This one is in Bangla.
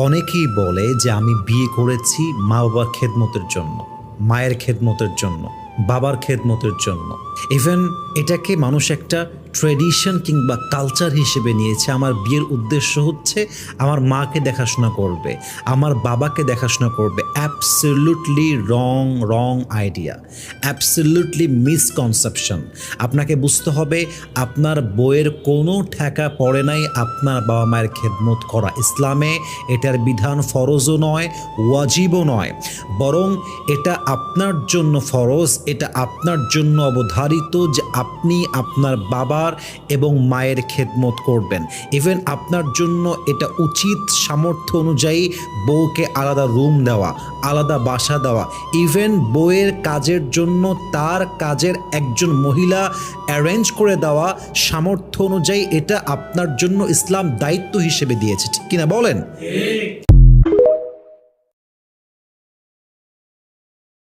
অনেকেই বলে যে আমি বিয়ে করেছি মা বাবার খেদমতের জন্য, মায়ের খেদমতের জন্য, বাবার খেদমতের জন্য। ইভেন এটাকে মানুষ একটা ট্রেডিশন কিংবা কালচার হিসেবে নিয়েছে। আমার বিয়ের উদ্দেশ্য হচ্ছে আমার মাকে দেখাশোনা করবে, আমার বাবাকে দেখাশোনা করবে। অ্যাবসলিউটলি রং আইডিয়া, অ্যাবসলিউটলি মিসকনসেপশন। আপনাকে বুঝতে হবে আপনার বইয়ের কোনো ঠেকা পড়ে নাই আপনার বাবা মায়ের খেদমত করা। ইসলামে এটার বিধান ফরজও নয়, ওয়াজিবও নয়, বরং এটা আপনার জন্য ফরজ, এটা আপনার জন্য অবধারিত যে আপনি আপনার বাবার এবং মায়ের খেদমত করবেন। ইভেন আপনার জন্য এটা উচিত সামর্থ্য অনুযায়ী বউকে আলাদা রুম দেওয়া, আলাদা বাসা দেওয়া, ইভেন বউয়ের কাজের জন্য তার কাজের একজন মহিলা অ্যারেঞ্জ করে দেওয়া সামর্থ্য অনুযায়ী। এটা আপনার জন্য ইসলাম দায়িত্ব হিসেবে দিয়েছে, ঠিক কিনা বলেন?